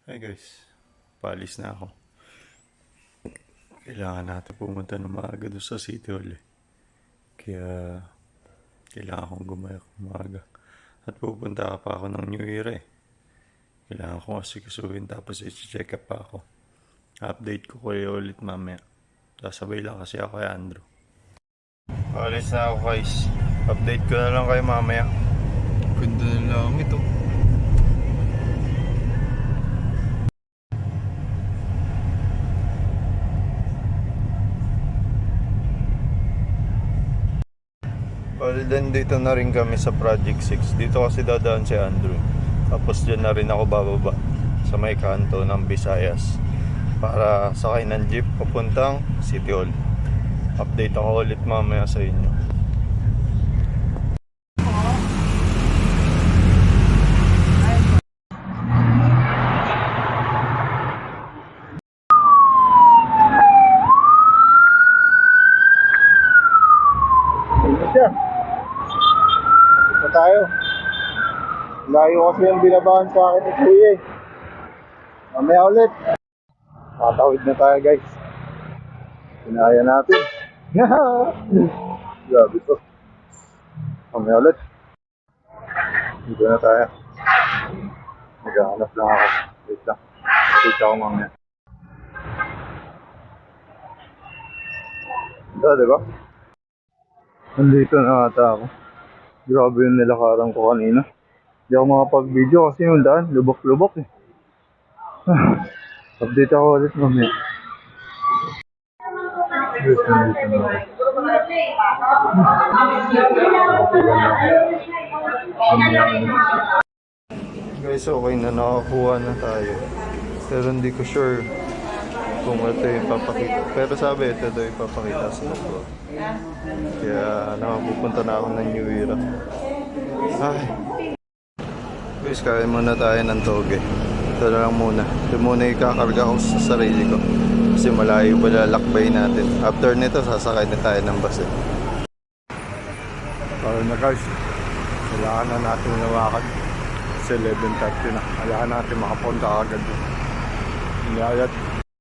Hi guys, paalis na ako. Kailangan natin pumunta ng maaga doon sa City Hall eh. Kaya kailangan akong umaga. At pupunta pa ako ng New Year eh. Kailangan kong asikasuhin tapos i-check up pa ako. Update ko kayo ulit mamaya. Sasabay lang kasi ako kay Andrew. Paalis na ako guys. Update ko na lang kayo mamaya. Ganda na lang ito. Then dito na rin kami sa Project 6. Dito kasi dadaan si Andrew. Tapos dyan na rin ako bababa sa may kanto ng Visayas para sakay ng jeep papuntang City Hall. Update ako ulit mamaya sa inyo. Tayo. Layo kasi yung binabahan sa akin ni Kuya eh. Mamaya ulit. Tatawid na tayo guys. Kinaya natin. Grabe to. Mamaya ulit. Dito na tayo. Maghahanap lang ako. Wait lang. Wait ako mamaya. Ito diba? Nandito na ata ako. Grabe yung nilakaran ko kanina. Hindi ako makapag-video kasi yung daan, lubok-lubok eh. Update ako ulit mamaya. Guys, okay na, nakakuha na tayo. Pero hindi ko sure kung ito yung papakita. Pero sabi, ito daw yung papakita sa doktor. Kaya nakapupunta na ako ng New Year. Ay. Guys, kain muna tayo ng toge. Ito na lang muna. Ito muna ikakarga ko sa sarili ko. Kasi malayo ba lalakbay natin. After nito, sasakay na tayo ng bus eh. Para na guys. Kailangan na natin lumakad. Kasi 11:30 na. Kailangan natin makapunta agad. Inayat.